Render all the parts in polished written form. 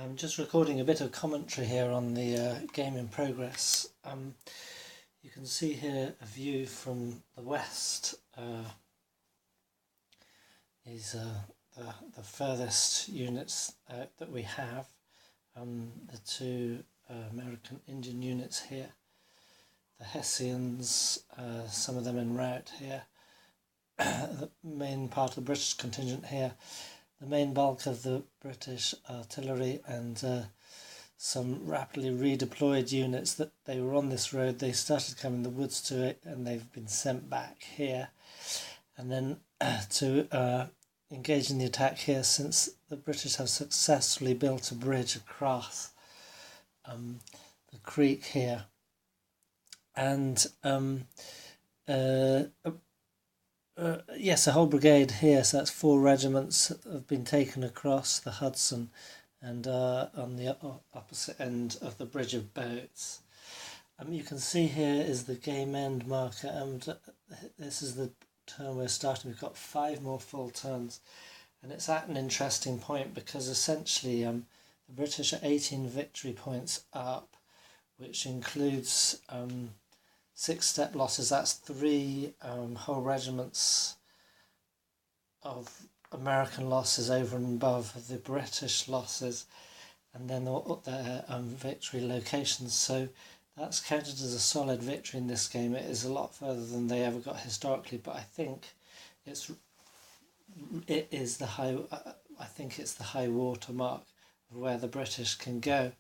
I'm just recording a bit of commentary here on the game in progress. You can see here a view from the west. These are the furthest units that we have. The two American Indian units here. The Hessians, some of them en route here. The main part of the British contingent here. The main bulk of the British artillery and some rapidly redeployed units that they were on this road. They started coming in the woods to it and they've been sent back here. And then to engage in the attack here, since the British have successfully built a bridge across the creek here. And yes, a whole brigade here, so that's 4 regiments have been taken across the Hudson and on the opposite end of the bridge of boats. You can see here is the game end marker, and this is the turn we're starting. We've got 5 more full turns, and it's at an interesting point because essentially the British are 18 victory points up, which includes 6 step losses. That's 3 whole regiments of American losses over and above the British losses, and then all their victory locations. So that's counted as a solid victory in this game. It is a lot further than they ever got historically, but I think it's the high water mark of where the British can go.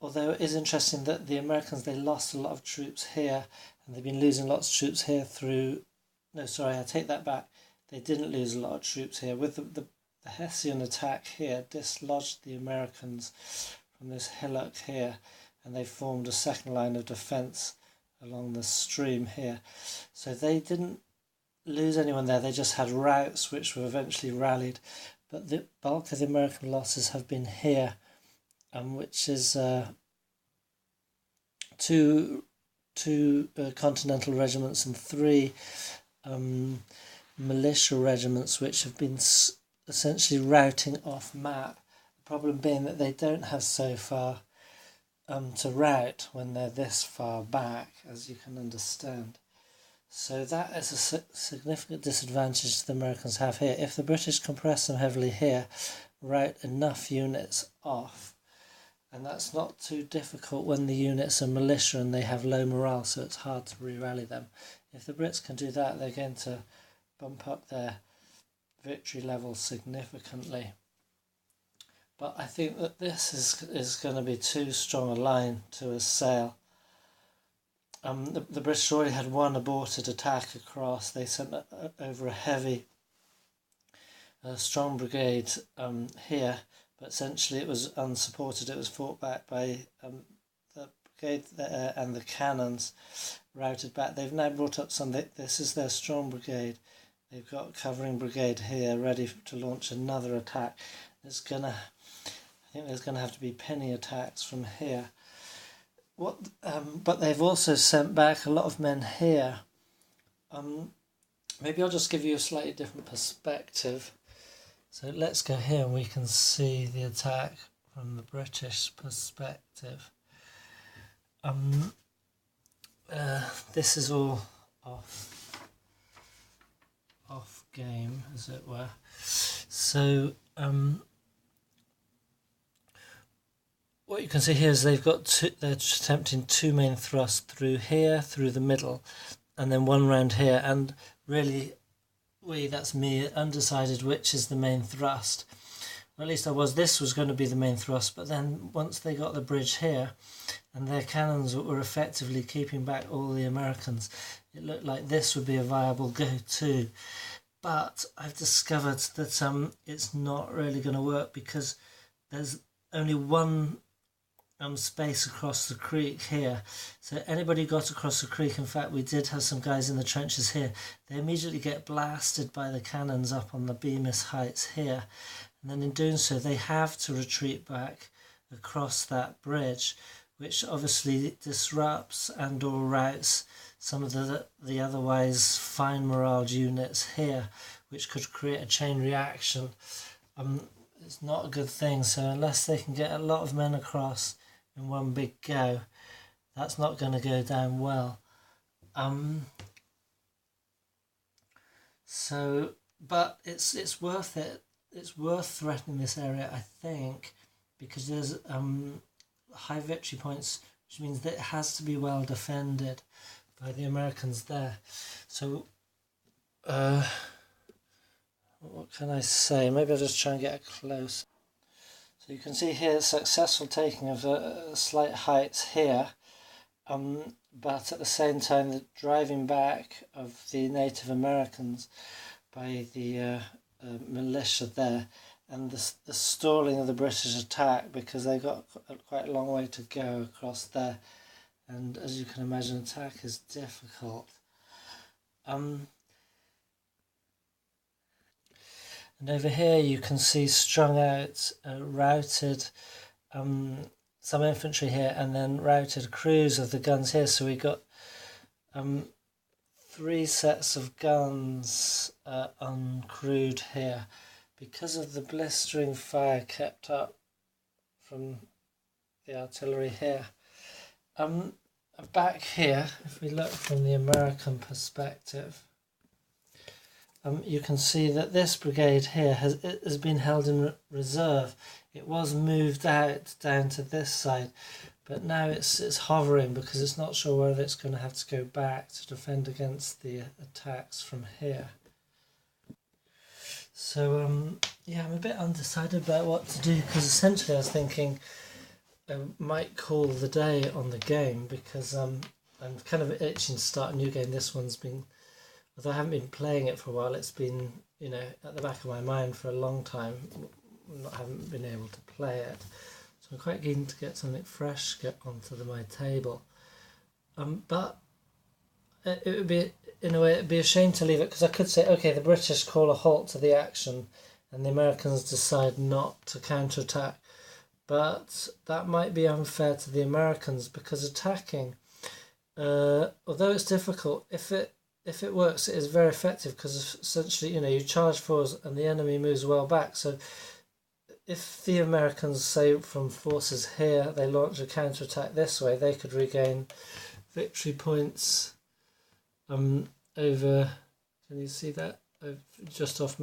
Although it is interesting that the Americans, they lost a lot of troops here, and they've been losing lots of troops here through... No, sorry, I take that back. They didn't lose a lot of troops here. With the Hessian attack here, dislodged the Americans from this hillock here, and they formed a second line of defence along the stream here. So they didn't lose anyone there. They just had routes which were eventually rallied. But the bulk of the American losses have been here, which is two continental regiments and 3 militia regiments which have been essentially routing off map. The problem being that they don't have so far to route when they're this far back, as you can understand. So that is a significant disadvantage the Americans have here. If the British compress them heavily here, route enough units off, and that's not too difficult when the units are militia and they have low morale, so it's hard to re-rally them. If the Brits can do that, they're going to bump up their victory level significantly. But I think that this is going to be too strong a line to assail. The British already had 1 aborted attack across. They sent over a heavy, strong brigade here, but essentially it was unsupported. It was fought back by the brigade there, and the cannons routed back. They've now brought up some. This is their strong brigade. They've got covering brigade here ready to launch another attack. I think there's going to have to be penny attacks from here. But they've also sent back a lot of men here. Maybe I'll just give you a slightly different perspective. So let's go here and we can see the attack from the British perspective. This is all off game, as it were. So what you can see here is they've got they're attempting 2 main thrusts through here, through the middle, and then 1 round here. And really, that's me, undecided which is the main thrust. Or at least I was. This was going to be the main thrust, but then once they got the bridge here, and their cannons were effectively keeping back all the Americans, it looked like this would be a viable go-to. But I've discovered that it's not really going to work because there's only 1 space across the creek here. So anybody got across the creek, in fact we did have some guys in the trenches here, they immediately get blasted by the cannons up on the Bemis Heights here, and then in doing so they have to retreat back across that bridge, which obviously disrupts and or routes some of the otherwise fine morale units here, which could create a chain reaction. it's not a good thing. So unless they can get a lot of men across in one big go, that's not going to go down well. So, but it's worth it. It's worth threatening this area, I think, because there's high victory points, which means that it has to be well defended by the Americans there. So, what can I say? Maybe I'll just try and get close. So you can see here successful taking of a slight height here, but at the same time the driving back of the Native Americans by the militia there, and the stalling of the British attack because they got quite a long way to go across there, and as you can imagine, attack is difficult. And over here you can see strung out, routed, some infantry here, and then routed crews of the guns here. So we got 3 sets of guns uncrewed here because of the blistering fire kept up from the artillery here. Back here, if we look from the American perspective, you can see that this brigade here has been held in reserve. It was moved out down to this side, but now it's hovering because it's not sure whether it's going to have to go back to defend against the attacks from here. So yeah, I'm a bit undecided about what to do, because essentially I was thinking I might call the day on the game, because I'm kind of itching to start a new game. This one's been, although I haven't been playing it for a while, it's been, you know, at the back of my mind for a long time. I haven't been able to play it, so I'm quite keen to get something fresh get onto my table. But it would be, in a way, it'd be a shame to leave it, because I could say, okay, the British call a halt to the action and the Americans decide not to counterattack, but that might be unfair to the Americans, because attacking, although it's difficult, if it works, it is very effective, because essentially, you know, you charge forwards and the enemy moves well back. So if the Americans, say from forces here, they launch a counterattack this way, they could regain victory points over, can you see that? Just off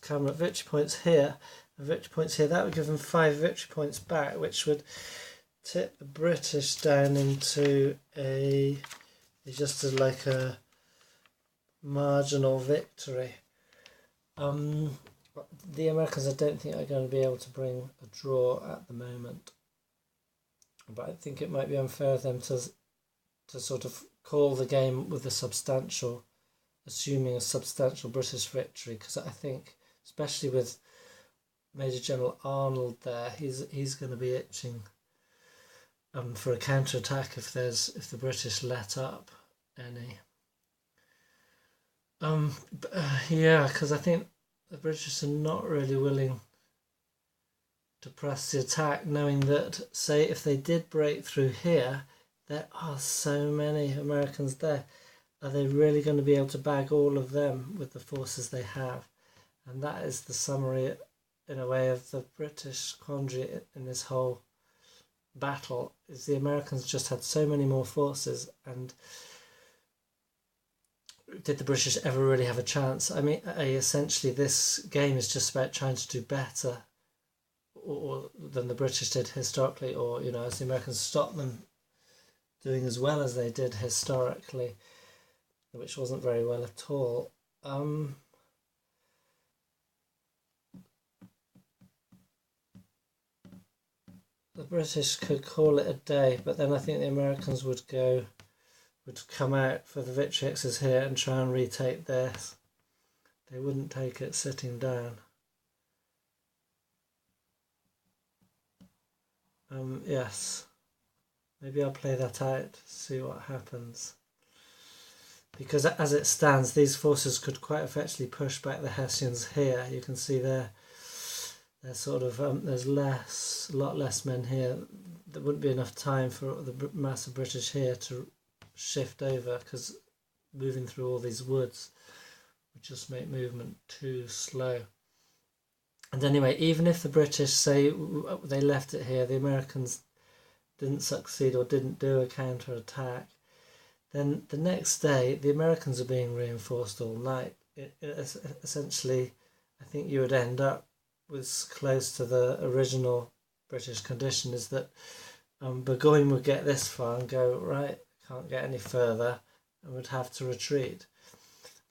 camera, victory points here, and victory points here. That would give them 5 victory points back, which would tip the British down into just as like a marginal victory. The Americans, I don't think are going to be able to bring a draw at the moment, but I think it might be unfair of them to sort of call the game with assuming a substantial British victory, because I think, especially with Major General Arnold there, he's going to be itching for a counterattack if the British let up any. Yeah, because I think the British are not really willing to press the attack, knowing that, say, if they did break through here, there are so many Americans there. Are they really going to be able to bag all of them with the forces they have? And that is the summary, in a way, of the British quandary in this whole battle, is the Americans just had so many more forces, and did the British ever really have a chance? I mean, essentially this game is just about trying to do better or than the British did historically, or, you know, as the Americans stopped them doing as well as they did historically, which wasn't very well at all. The British could call it a day, but then I think the Americans would come out for the victory X's here and try and retake this. They wouldn't take it sitting down. Yes. Maybe I'll play that out, see what happens. Because as it stands, these forces could quite effectively push back the Hessians here. You can see they're sort of, there's a lot less men here. There wouldn't be enough time for the mass of British here to shift over, because moving through all these woods would just make movement too slow. And anyway, even if the British say they left it here, the Americans didn't succeed or didn't do a counter-attack, then the next day the Americans are being reinforced all night. Essentially, I think you would end up with close to the original British condition, is that Burgoyne would get this far and go, right, can't get any further, and would have to retreat.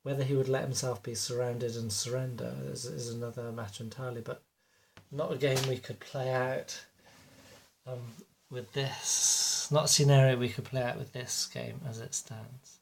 Whether he would let himself be surrounded and surrender is another matter entirely, but not a game we could play out with this. Not a scenario we could play out with this game as it stands.